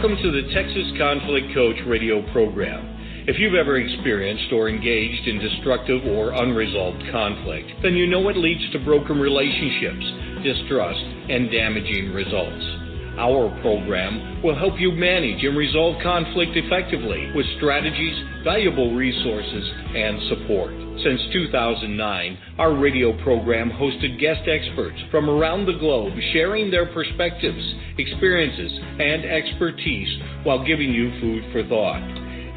Welcome to the Texas Conflict Coach radio program. If you've ever experienced or engaged in destructive or unresolved conflict, then you know it leads to broken relationships, distrust, and damaging results. Our program will help you manage and resolve conflict effectively with strategies, valuable resources, and support. Since 2009, our radio program hosted guest experts from around the globe sharing their perspectives, experiences, and expertise while giving you food for thought.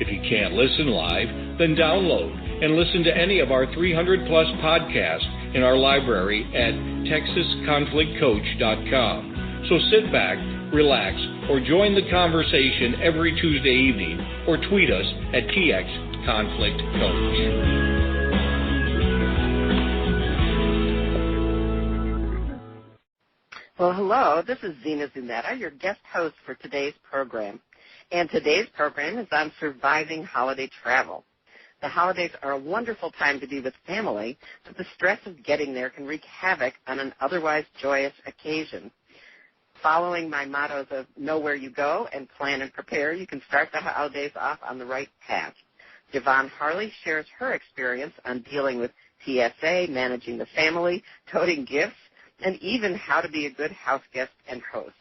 If you can't listen live, then download and listen to any of our 300-plus podcasts in our library at texasconflictcoach.com. So sit back, relax, or join the conversation every Tuesday evening, or tweet us at TXConflictCoach. Well, hello. This is Zena Zunetta, your guest host for today's program. And today's program is on surviving holiday travel. The holidays are a wonderful time to be with family, but the stress of getting there can wreak havoc on an otherwise joyous occasion. Following my mottos of know where you go and plan and prepare, you can start the holidays off on the right path. Yvonne Harley shares her experience on dealing with TSA, managing the family, toting gifts, and even how to be a good house guest and host.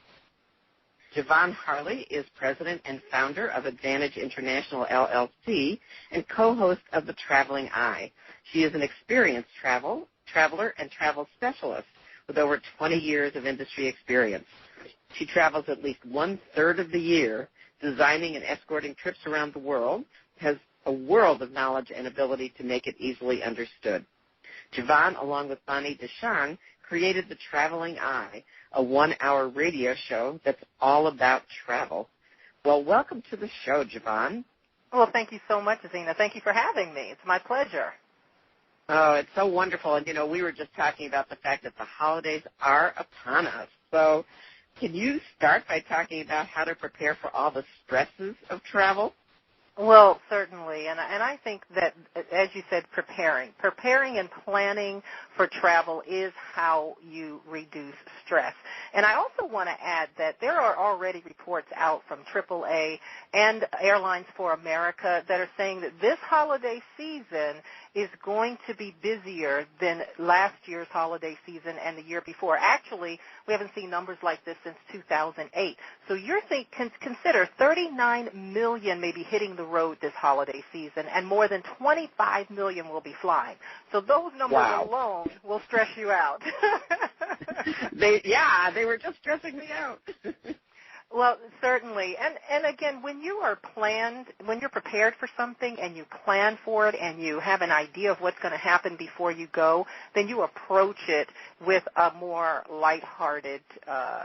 Yvonne Harley is president and founder of Advantage International LLC and co-host of The Traveling Eye. She is an experienced traveler and travel specialist with over 20 years of industry experience. She travels at least one-third of the year, designing and escorting trips around the world, has a world of knowledge and ability to make it easily understood. Yvonne, along with Bonnie DeShang, created The Traveling Eye, a one-hour radio show that's all about travel. Well, welcome to the show, Yvonne. Well, thank you so much, Zena. Thank you for having me. It's my pleasure. Oh, it's so wonderful. And, we were just talking about the fact that the holidays are upon us. So can you start by talking about how to prepare for all the stresses of travel? Well, certainly, and I think that, as you said, preparing and planning for travel is how you reduce stress. And I also want to add that there are already reports out from AAA and Airlines for America that are saying that this holiday season is going to be busier than last year's holiday season and the year before. Actually, we haven't seen numbers like this since 2008. So consider 39 million may be hitting the road this holiday season, and more than 25 million will be flying. So those numbers alone will stress you out. They were just stressing me out. Well, certainly. And again, when you're prepared for something and you plan for it and you have an idea of what's going to happen before you go, then you approach it with a more lighthearted,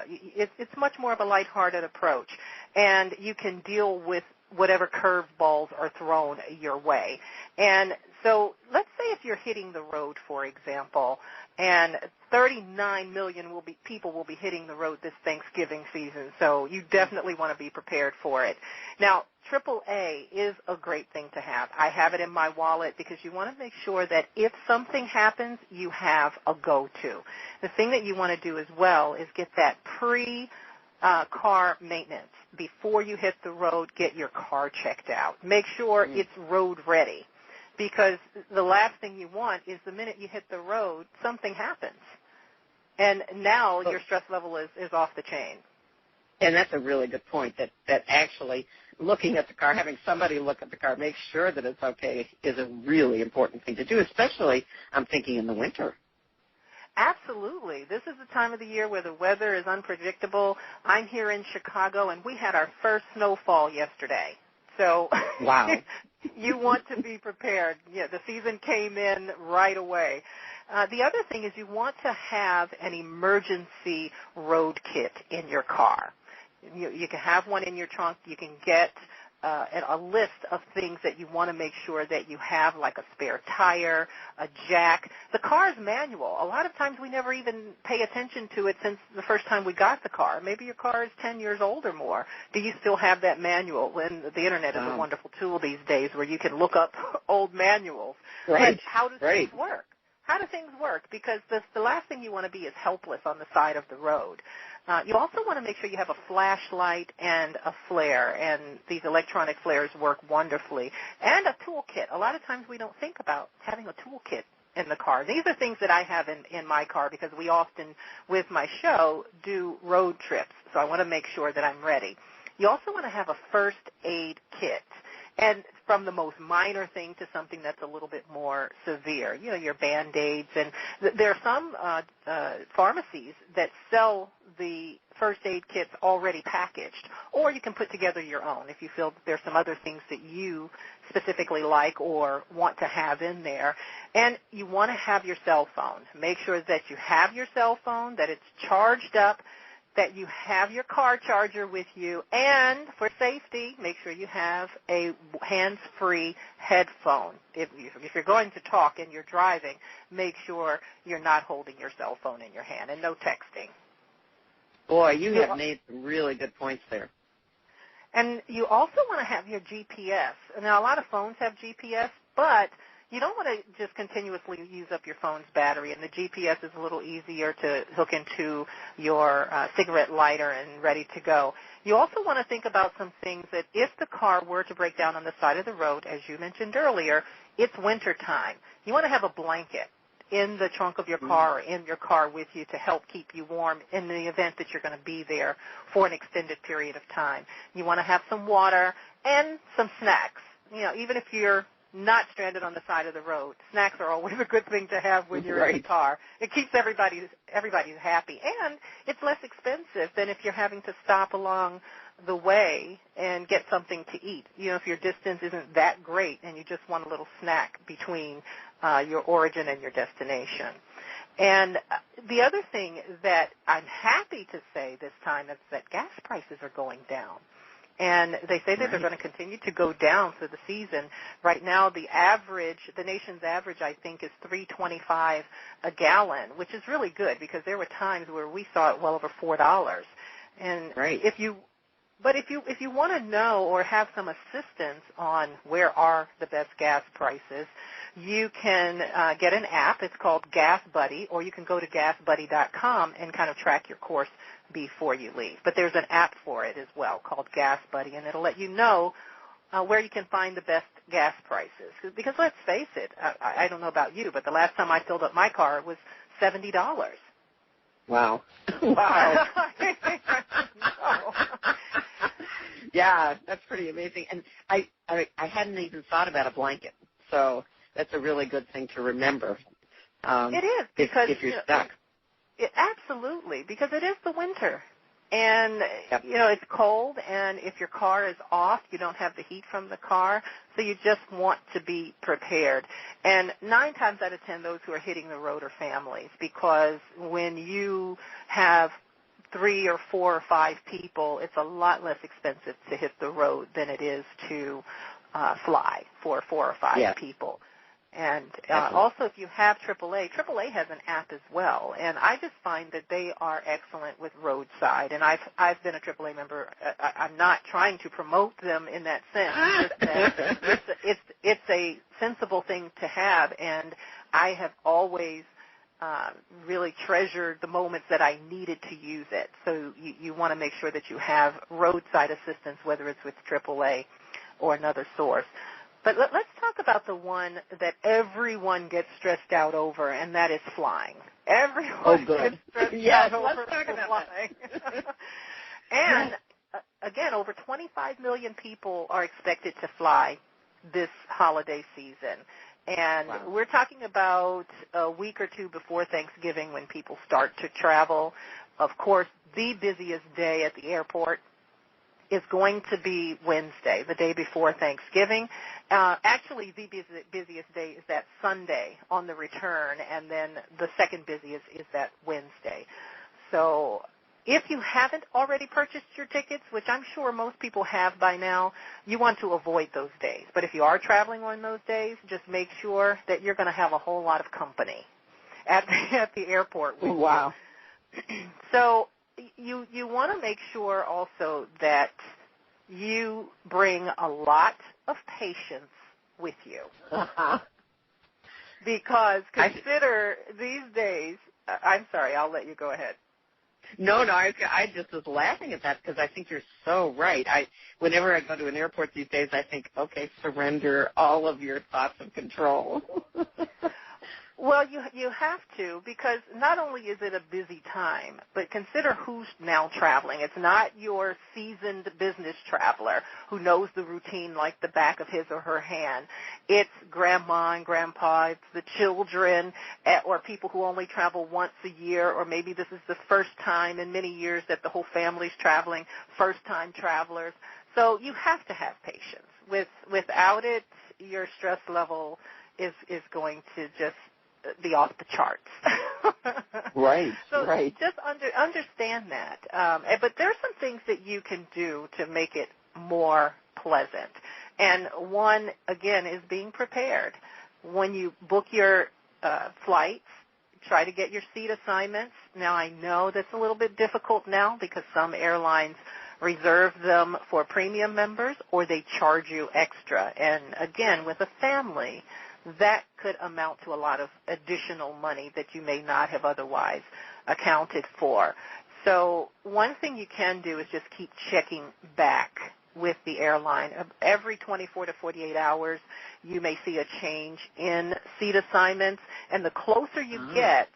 it's much more of a lighthearted approach. And you can deal with whatever curveballs are thrown your way. And so let's say if you're hitting the road, for example, and 39 million people will be hitting the road this Thanksgiving season, so you definitely want to be prepared for it. Now, AAA is a great thing to have. I have it in my wallet because you want to make sure that if something happens, you have a go-to. The thing that you want to do as well is get that car maintenance. Before you hit the road, get your car checked out. Make sure it's road ready, because the last thing you want is the minute you hit the road, something happens. And now your stress level is off the chain. And that's a really good point, that actually looking at the car, having somebody look at the car, make sure that it's okay, is a really important thing to do, especially, I'm thinking, in the winter. Absolutely. This is the time of the year where the weather is unpredictable. I'm here in Chicago, and we had our first snowfall yesterday. So wow. You want to be prepared. Yeah, the season came in right away. The other thing is you want to have an emergency road kit in your car. You can have one in your trunk. You can get a list of things that you want to make sure that you have, like a spare tire, a jack. The car is manual. A lot of times we never even pay attention to it since the first time we got the car. Maybe your car is 10 years old or more. Do you still have that manual? And the Internet is a wonderful tool these days where you can look up old manuals. Right. But how do things work? How do things work? Because the last thing you want to be is helpless on the side of the road. You also want to make sure you have a flashlight and a flare, and these electronic flares work wonderfully, and a toolkit. A lot of times we don't think about having a toolkit in the car. These are things that I have in my car because we often, with my show, do road trips, so I want to make sure that I'm ready. You also want to have a first aid kit. And from the most minor thing to something that's a little bit more severe, you know, your Band-Aids. And there are some pharmacies that sell the first aid kits already packaged, or you can put together your own if you feel that there's some other things that you specifically like or want to have in there. And you want to have your cell phone. Make sure that you have your cell phone, that it's charged up, that you have your car charger with you, and for safety, make sure you have a hands-free headphone. If you're going to talk and you're driving, make sure you're not holding your cell phone in your hand, and no texting. Boy, you have made some really good points there. And you also want to have your GPS. Now, a lot of phones have GPS, but you don't want to just continuously use up your phone's battery, and the GPS is a little easier to hook into your cigarette lighter and ready to go. You also want to think about some things that if the car were to break down on the side of the road, as you mentioned earlier, it's winter time. You want to have a blanket in the trunk of your car or in your car with you to help keep you warm in the event that you're going to be there for an extended period of time. You want to have some water and some snacks. You know, even if you're not stranded on the side of the road, snacks are always a good thing to have when you're in the car. It keeps everybody happy, and it's less expensive than if you're having to stop along the way and get something to eat. You know, if your distance isn't that great and you just want a little snack between your origin and your destination. And the other thing that I'm happy to say this time is that gas prices are going down. And they say that they're going to continue to go down through the season. Right now, the nation's average, I think, is $3.25 a gallon, which is really good because there were times where we saw it well over $4. And if you want to know or have some assistance on where are the best gas prices, you can get an app. It's called Gas Buddy, or you can go to gasbuddy.com and kind of track your course before you leave. But there's an app for it as well called Gas Buddy, and it'll let you know where you can find the best gas prices. Because let's face it, I don't know about you, but the last time I filled up my car, it was $70. Wow. Wow. Yeah, that's pretty amazing. And I hadn't even thought about a blanket, so that's a really good thing to remember. It is, because if you're stuck. Absolutely, because it is the winter. And, you know, it's cold, and if your car is off, you don't have the heat from the car, so you just want to be prepared. And 9 times out of 10, those who are hitting the road are families, because when you have 3 or 4 or 5 people, it's a lot less expensive to hit the road than it is to fly for 4 or 5 people. And also, if you have AAA has an app as well. And I just find that they are excellent with roadside. And I've been a AAA member. I'm not trying to promote them in that sense. It's a sensible thing to have. And I have always really treasured the moments that I needed to use it. So you want to make sure that you have roadside assistance, whether it's with AAA or another source. But let's talk about the one that everyone gets stressed out over, and that is flying. Everyone gets stressed out over flying. And, again, over 25 million people are expected to fly this holiday season. And we're talking about a week or 2 before Thanksgiving when people start to travel. Of course, the busiest day at the airport is going to be Wednesday, the day before Thanksgiving. Actually, the busiest day is that Sunday on the return, and then the second busiest is that Wednesday. So if you haven't already purchased your tickets, which I'm sure most people have by now, you want to avoid those days. But if you are traveling on those days, just make sure that you're going to have a whole lot of company at the airport with you. So you want to make sure also that you bring a lot of patience with you. Because consider these days, I'm sorry, I'll let you go ahead. No, I just was laughing at that because I think you're so right. Whenever I go to an airport these days, I think, okay, surrender all of your thoughts of control. Well, you have to, because not only is it a busy time, but consider who's now traveling. It's not your seasoned business traveler who knows the routine like the back of his or her hand. It's grandma and grandpa, it's the children, or people who only travel once a year, or maybe this is the first time in many years that the whole family's traveling, first-time travelers. So you have to have patience. Without it, your stress level is going to just be off the charts. Right. So right. just understand that. But there are some things that you can do to make it more pleasant. And one, again, is being prepared. When you book your flights, try to get your seat assignments. Now, I know that's a little bit difficult now because some airlines reserve them for premium members or they charge you extra. And, again, with a family, that could amount to a lot of additional money that you may not have otherwise accounted for. So one thing you can do is just keep checking back with the airline. Every 24 to 48 hours, you may see a change in seat assignments, and the closer you get,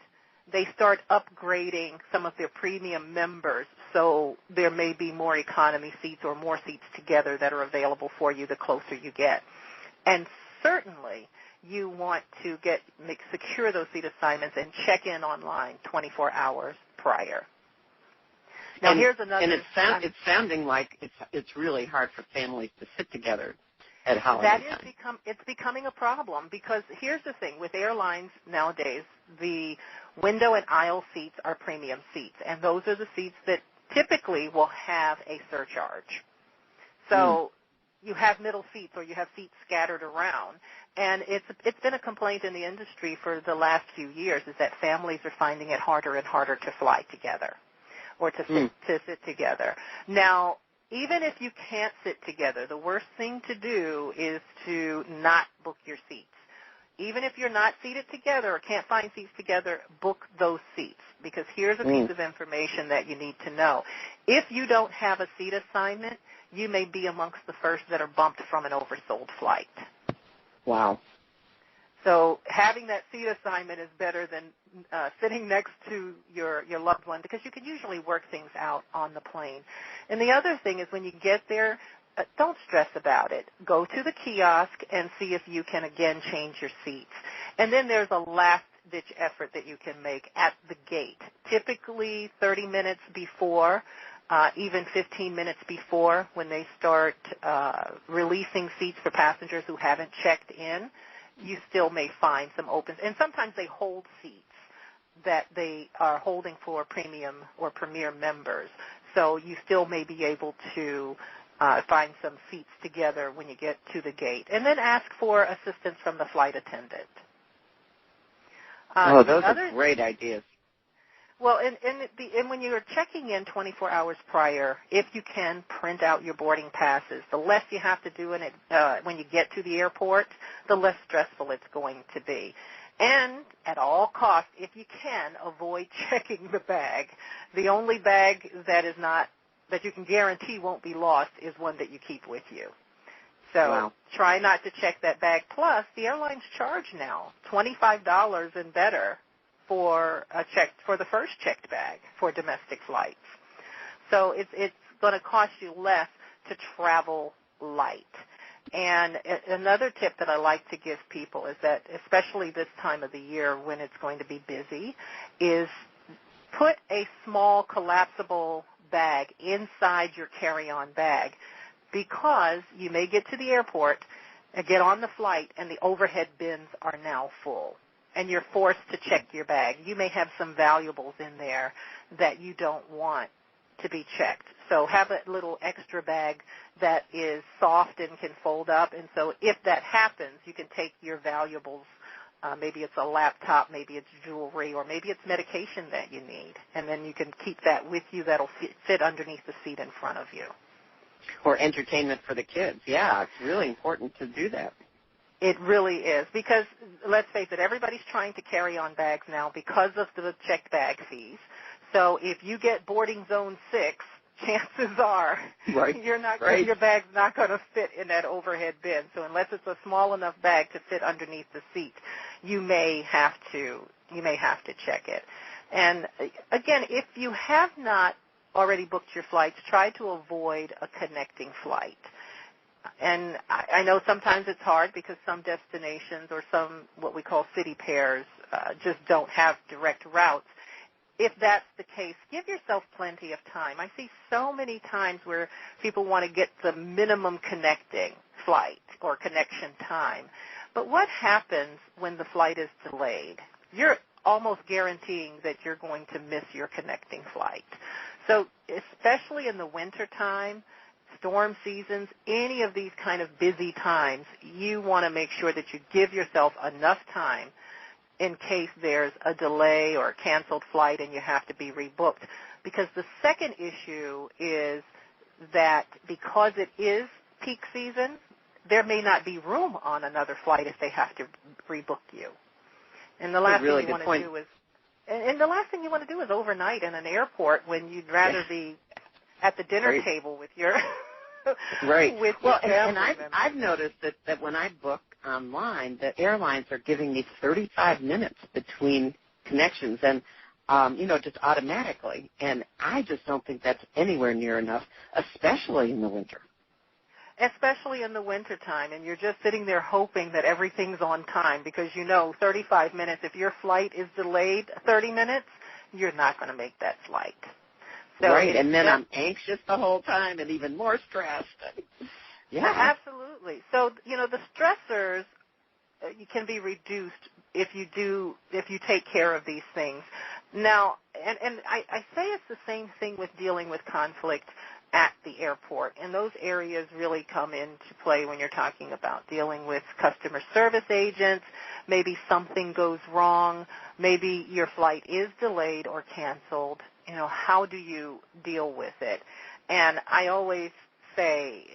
they start upgrading some of their premium members, so there may be more economy seats or more seats together that are available for you the closer you get. And certainly, you want to secure those seat assignments and check in online 24 hours prior. Now, here's another. And it's sounding like it's really hard for families to sit together at holiday time. It's becoming a problem because here's the thing. With airlines nowadays, the window and aisle seats are premium seats, and those are the seats that typically will have a surcharge. So you have middle seats or you have seats scattered around. And it's been a complaint in the industry for the last few years is that families are finding it harder and harder to fly together or to sit together. Now, even if you can't sit together, the worst thing to do is to not book your seats. Even if you're not seated together or can't find seats together, book those seats because here's a piece of information that you need to know. If you don't have a seat assignment, you may be amongst the first that are bumped from an oversold flight. Wow. So having that seat assignment is better than sitting next to your loved one because you can usually work things out on the plane. And the other thing is when you get there, don't stress about it. Go to the kiosk and see if you can, again, change your seats. And then there's a last-ditch effort that you can make at the gate, typically 30 minutes before. Even 15 minutes before when they start releasing seats for passengers who haven't checked in, you still may find some opens. And sometimes they hold seats that they are holding for premium or premier members. So you still may be able to find some seats together when you get to the gate. And then ask for assistance from the flight attendant. Those are great ideas. Well, and when you're checking in 24 hours prior, if you can print out your boarding passes, the less you have to do in it when you get to the airport, the less stressful it's going to be. And at all costs, if you can, avoid checking the bag. The only bag that you can guarantee won't be lost is one that you keep with you. So try not to check that bag. Plus, the airlines charge now $25 and better for the first checked bag for domestic flights. So it's going to cost you less to travel light. And another tip that I like to give people is that, especially this time of the year when it's going to be busy, is put a small collapsible bag inside your carry-on bag because you may get to the airport and get on the flight and the overhead bins are now full. And you're forced to check your bag. You may have some valuables in there that you don't want to be checked. So have a little extra bag that is soft and can fold up. And so if that happens, you can take your valuables. Maybe it's a laptop, maybe it's jewelry, or maybe it's medication that you need. And then you can keep that with you. That'll fit underneath the seat in front of you. Or entertainment for the kids. Yeah, it's really important to do that. It really is because, let's face it, everybody's trying to carry on bags now because of the checked bag fees. So if you get boarding zone 6, chances are your bag's not going to fit in that overhead bin. So unless it's a small enough bag to fit underneath the seat, you may have to check it. And again, if you have not already booked your flights, try to avoid a connecting flight. And I know sometimes it's hard because some destinations or some what we call city pairs just don't have direct routes. If that's the case, give yourself plenty of time. I see so many times where people want to get the minimum connecting flight or connection time. But what happens when the flight is delayed? You're almost guaranteeing that you're going to miss your connecting flight. So especially in the wintertime, storm seasons, any of these kind of busy times, you want to make sure that you give yourself enough time in case there's a delay or a canceled flight and you have to be rebooked. Because the second issue is that because it is peak season, there may not be room on another flight if they have to rebook you. And the last thing you want to do is, and the last thing you want to do is overnight in an airport when you'd rather be at the dinner table with your with your and I've noticed that when I book online, the airlines are giving me 35 minutes between connections, and just automatically. And I just don't think that's anywhere near enough, especially in the winter. Especially in the wintertime, and you're just sitting there hoping that everything's on time because 35 minutes, if your flight is delayed 30 minutes, you're not going to make that flight. So and then I'm anxious the whole time and even more stressed. Absolutely. So, the stressors can be reduced if you take care of these things. Now, and I say it's the same thing with dealing with conflict at the airport, and those areas really come into play when you're talking about dealing with customer service agents. Maybe something goes wrong. Maybe your flight is delayed or canceled. How do you deal with it? And I always say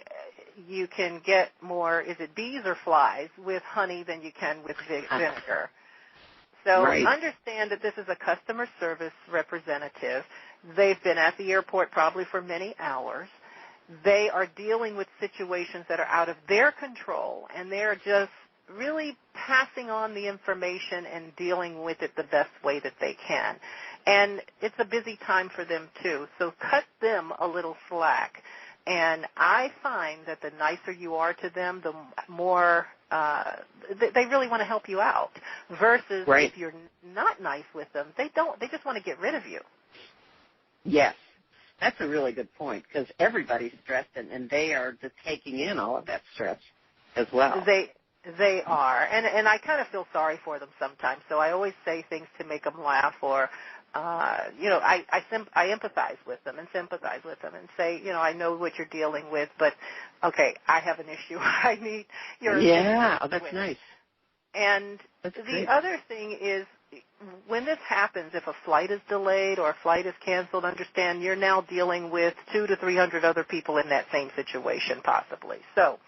you can get more, is it bees or flies, with honey than you can with vinegar. So understand that this is a customer service representative. They've been at the airport probably for many hours. They are dealing with situations that are out of their control, and they're just really passing on the information and dealing with it the best way that they can. And it's a busy time for them, too, so cut them a little slack. And I find that the nicer you are to them, the more they really want to help you out, versus if you're not nice with them, they just want to get rid of you. Yes, that's a really good point, because everybody's stressed, and they are just taking in all of that stress as well. They are, and I kind of feel sorry for them sometimes, so I always say things to make them laugh, or I empathize with them and sympathize with them and say, I know what you're dealing with, but, okay, I have an issue I need your assistance. Yeah, that's nice. And the other thing is, when this happens, if a flight is delayed or a flight is canceled, understand you're now dealing with 200 to 300 other people in that same situation possibly. So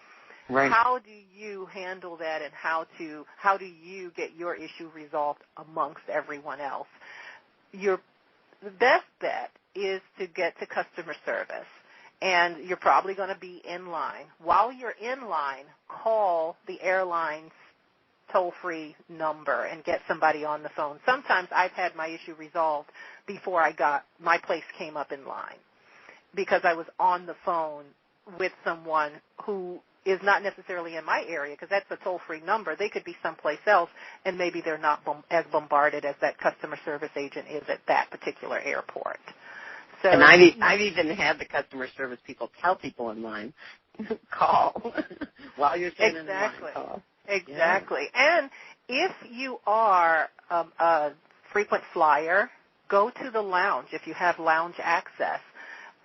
how do you handle that, and how do you get your issue resolved amongst everyone else? Your best bet is to get to customer service, and you're probably going to be in line. While you're in line, call the airline's toll-free number and get somebody on the phone. Sometimes I've had my issue resolved before my place came up in line, because I was on the phone with someone who is not necessarily in my area, because that's a toll-free number. They could be someplace else, and maybe they're not as bombarded as that customer service agent is at that particular airport. So, and I've even had the customer service people tell people in line, call while you're sitting in line. Call. Exactly. Yeah. And if you are a frequent flyer, go to the lounge if you have lounge access.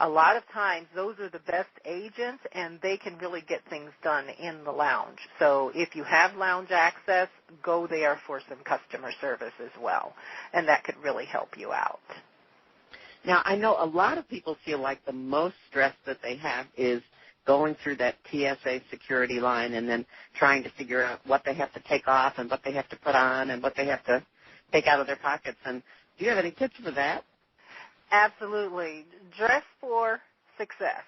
A lot of times those are the best agents, and they can really get things done in the lounge. So if you have lounge access, go there for some customer service as well, and that could really help you out. Now, I know a lot of people feel like the most stress that they have is going through that TSA security line and then trying to figure out what they have to take off and what they have to put on and what they have to take out of their pockets. And do you have any tips for that? Absolutely. Dress for success.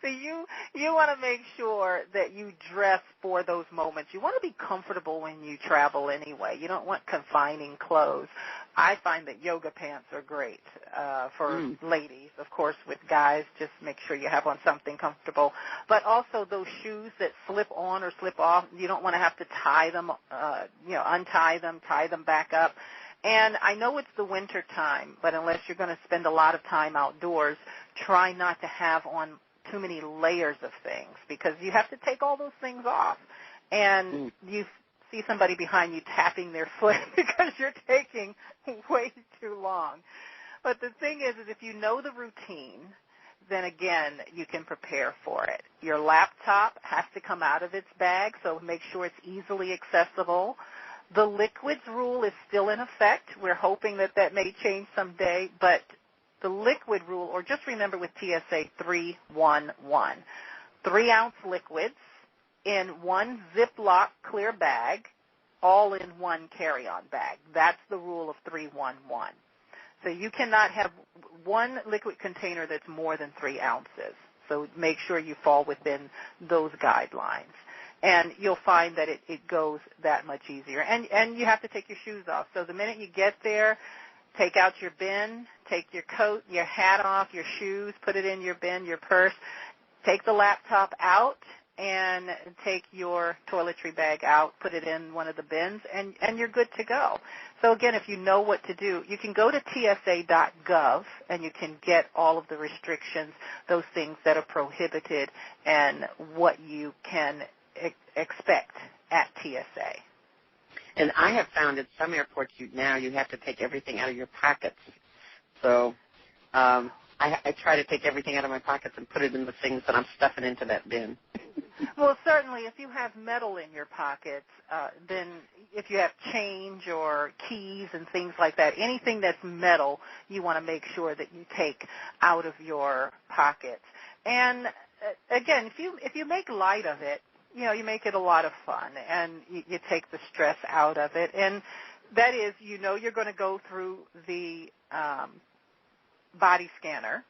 So you want to make sure that you dress for those moments. You want to be comfortable when you travel anyway. You don't want confining clothes. I find that yoga pants are great for ladies. Of course, with guys, just make sure you have on something comfortable. But also those shoes that slip on or slip off, you don't want to have to tie them, untie them, tie them back up. And I know it's the winter time, but unless you're going to spend a lot of time outdoors, try not to have on too many layers of things because you have to take all those things off. And you see somebody behind you tapping their foot because you're taking way too long. But the thing is if you know the routine, then again, you can prepare for it. Your laptop has to come out of its bag, so make sure it's easily accessible. The liquids rule is still in effect. We're hoping that may change someday, but the liquid rule, or just remember with TSA 311, 3-ounce liquids in one Ziploc clear bag, all in one carry-on bag. That's the rule of 311. So you cannot have one liquid container that's more than 3 ounces. So make sure you fall within those guidelines. And you'll find that it goes that much easier. And you have to take your shoes off. So the minute you get there, take out your bin, take your coat, your hat off, your shoes, put it in your bin, your purse, take the laptop out, and take your toiletry bag out, put it in one of the bins, and you're good to go. So, again, if you know what to do, you can go to TSA.gov, and you can get all of the restrictions, those things that are prohibited, and what you can expect at TSA. And I have found at some airports you have to take everything out of your pockets. So I try to take everything out of my pockets and put it in the things that I'm stuffing into that bin. Well, certainly, if you have metal in your pockets, then if you have change or keys and things like that, anything that's metal, you want to make sure that you take out of your pockets. And again, if you make light of it, you make it a lot of fun, and you take the stress out of it. And that is, you're going to go through the body scanner.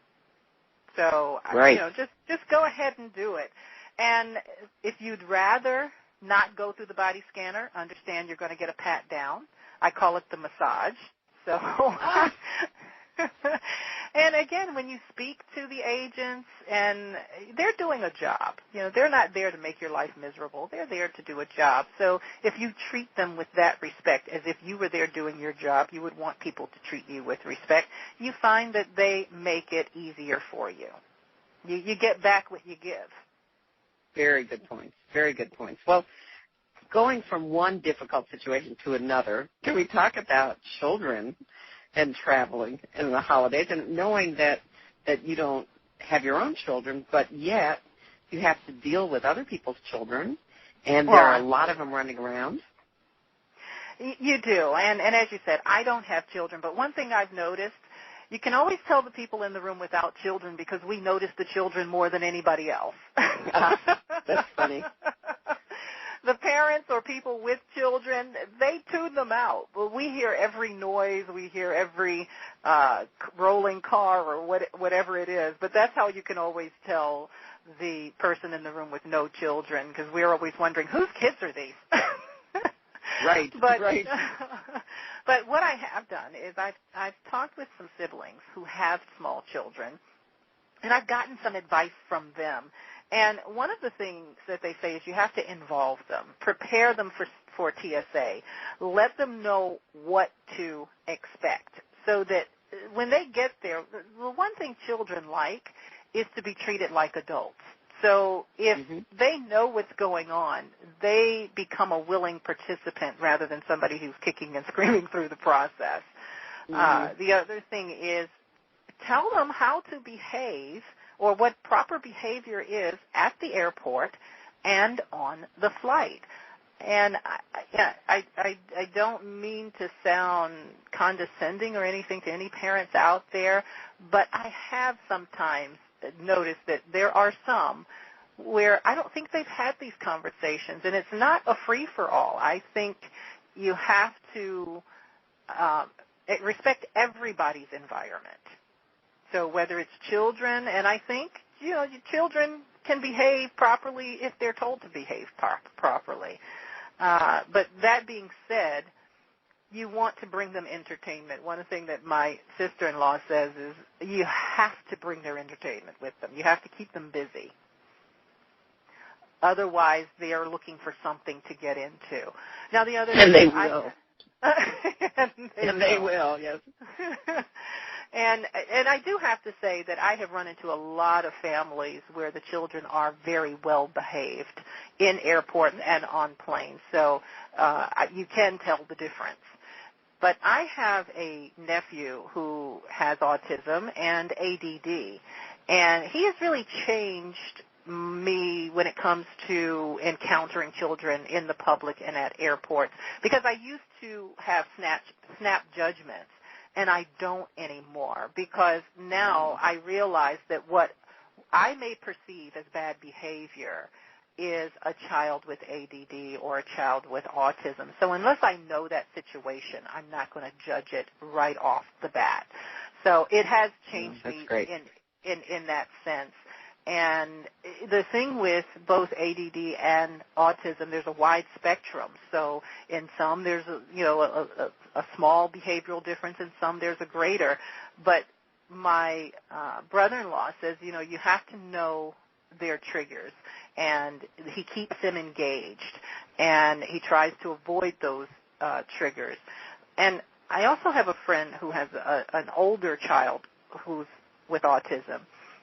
So, right. Just go ahead and do it. And if you'd rather not go through the body scanner, understand you're going to get a pat down. I call it the massage. So, and again, when you speak to the agents, and they're doing a job. They're not there to make your life miserable. They're there to do a job. So if you treat them with that respect, as if you were there doing your job, you would want people to treat you with respect. You find that they make it easier for you. You get back what you give. Very good points. Very good points. Well, going from one difficult situation to another, can we talk about children and traveling in the holidays, and knowing that you don't have your own children, but yet you have to deal with other people's children, and there are a lot of them running around? You do, and as you said, I don't have children, but one thing I've noticed, you can always tell the people in the room without children because we notice the children more than anybody else. That's funny. The parents or people with children, they tune them out. Well, we hear every noise, we hear every rolling car or whatever it is, but that's how you can always tell the person in the room with no children because we're always wondering, whose kids are these? Right, right. But what I have done is I've talked with some siblings who have small children, and I've gotten some advice from them. And one of the things that they say is you have to involve them, prepare them for TSA, let them know what to expect so that when they get there, the one thing children like is to be treated like adults. So if they know what's going on, they become a willing participant rather than somebody who's kicking and screaming through the process. The other thing is tell them how to behave or what proper behavior is at the airport and on the flight. And I don't mean to sound condescending or anything to any parents out there, but I have sometimes noticed that there are some where I don't think they've had these conversations, and it's not a free-for-all. I think you have to respect everybody's environment. So whether it's children, and I think, children can behave properly if they're told to behave properly. But that being said, you want to bring them entertainment. One thing that my sister-in-law says is you have to bring their entertainment with them. You have to keep them busy. Otherwise, they are looking for something to get into. Now, the other and they will. and they will, yes. And I do have to say that I have run into a lot of families where the children are very well behaved in airports and on planes. So you can tell the difference. But I have a nephew who has autism and ADD, and he has really changed me when it comes to encountering children in the public and at airports, because I used to have snap judgments, and I don't anymore, because now I realize that what I may perceive as bad behavior is a child with ADD or a child with autism. So unless I know that situation, I'm not going to judge it right off the bat. So it has changed me in that sense. And the thing with both ADD and autism, there's a wide spectrum. So in some there's a small behavioral difference, in some there's a greater. But my brother-in-law says, you have to know their triggers, and he keeps them engaged, and he tries to avoid those triggers. And I also have a friend who has an older child who's with autism.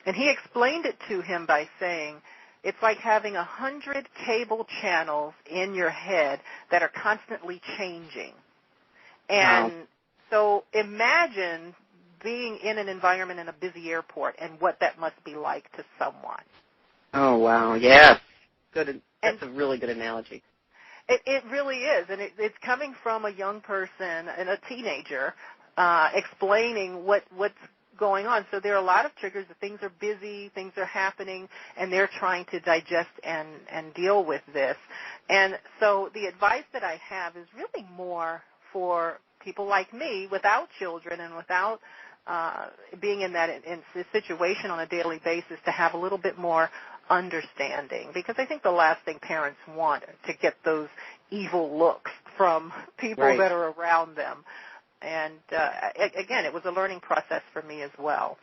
And he explained it to him by saying, it's like having 100 cable channels in your head that are constantly changing. And so imagine being in an environment in a busy airport and what that must be like to someone. Oh, wow, yes. Good. That's a really good analogy. It really is, and it's coming from a young person and a teenager explaining what's going on. So there are a lot of triggers. Things are busy, things are happening, and they're trying to digest and deal with this. And so the advice that I have is really more for people like me without children and without being in that situation on a daily basis, to have a little bit more understanding, because I think the last thing parents want to get those evil looks from people that are around them. And, again, it was a learning process for me as well.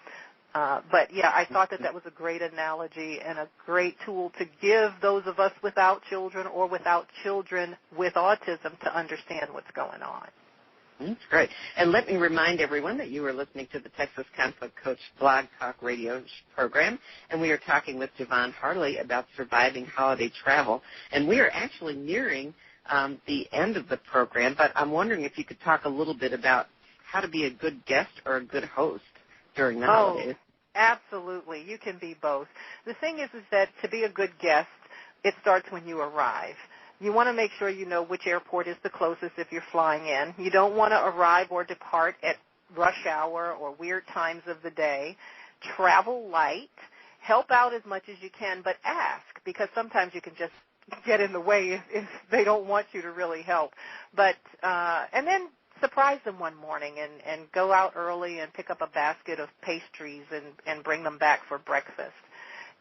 But, yeah, I thought that was a great analogy and a great tool to give those of us without children or without children with autism to understand what's going on. That's great. And let me remind everyone that you are listening to the Texas Conflict Coach Blog Talk Radio program, and we are talking with Javon Harley about surviving holiday travel. And we are actually nearing the end of the program, but I'm wondering if you could talk a little bit about how to be a good guest or a good host during the holidays. Absolutely. You can be both. The thing is that to be a good guest, it starts when you arrive. You want to make sure you know which airport is the closest if you're flying in. You don't want to arrive or depart at rush hour or weird times of the day. Travel light. Help out as much as you can, but ask, because sometimes you can just get in the way if they don't want you to really help. But and then surprise them one morning and go out early and pick up a basket of pastries and bring them back for breakfast.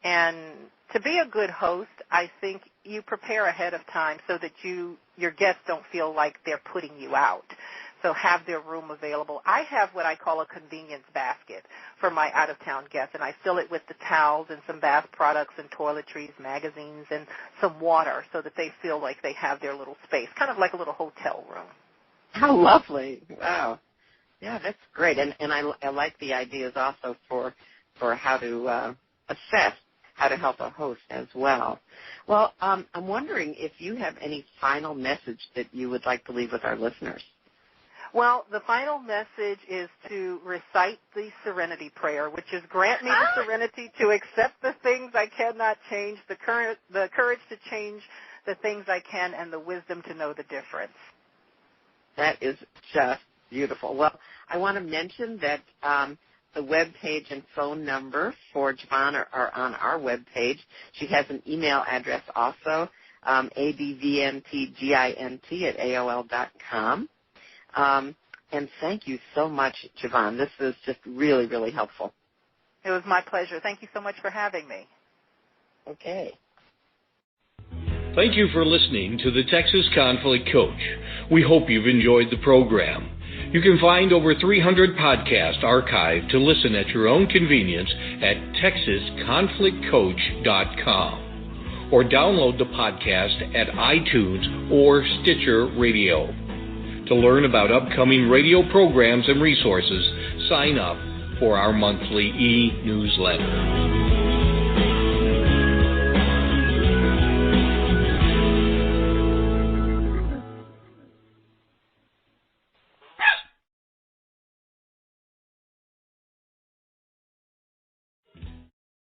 And to be a good host, I think you prepare ahead of time so that your guests don't feel like they're putting you out. So have their room available. I have what I call a convenience basket for my out-of-town guests, and I fill it with the towels and some bath products and toiletries, magazines, and some water so that they feel like they have their little space, kind of like a little hotel room. How lovely. Wow. Yeah, that's great. And I like the ideas also for how to assess how to help a host as well. Well, I'm wondering if you have any final message that you would like to leave with our listeners. Well, the final message is to recite the serenity prayer, which is grant me the serenity to accept the things I cannot change, the courage to change the things I can, and the wisdom to know the difference. That is just beautiful. Well, I want to mention that the web page and phone number for Javon are on our web page. She has an email address also, advntgint@aol.com. And thank you so much, Javon. This is just really, really helpful. It was my pleasure. Thank you so much for having me. Okay. Thank you for listening to the Texas Conflict Coach. We hope you've enjoyed the program. You can find over 300 podcasts archived to listen at your own convenience at texasconflictcoach.com or download the podcast at iTunes or Stitcher Radio. To learn about upcoming radio programs and resources, sign up for our monthly e-newsletter.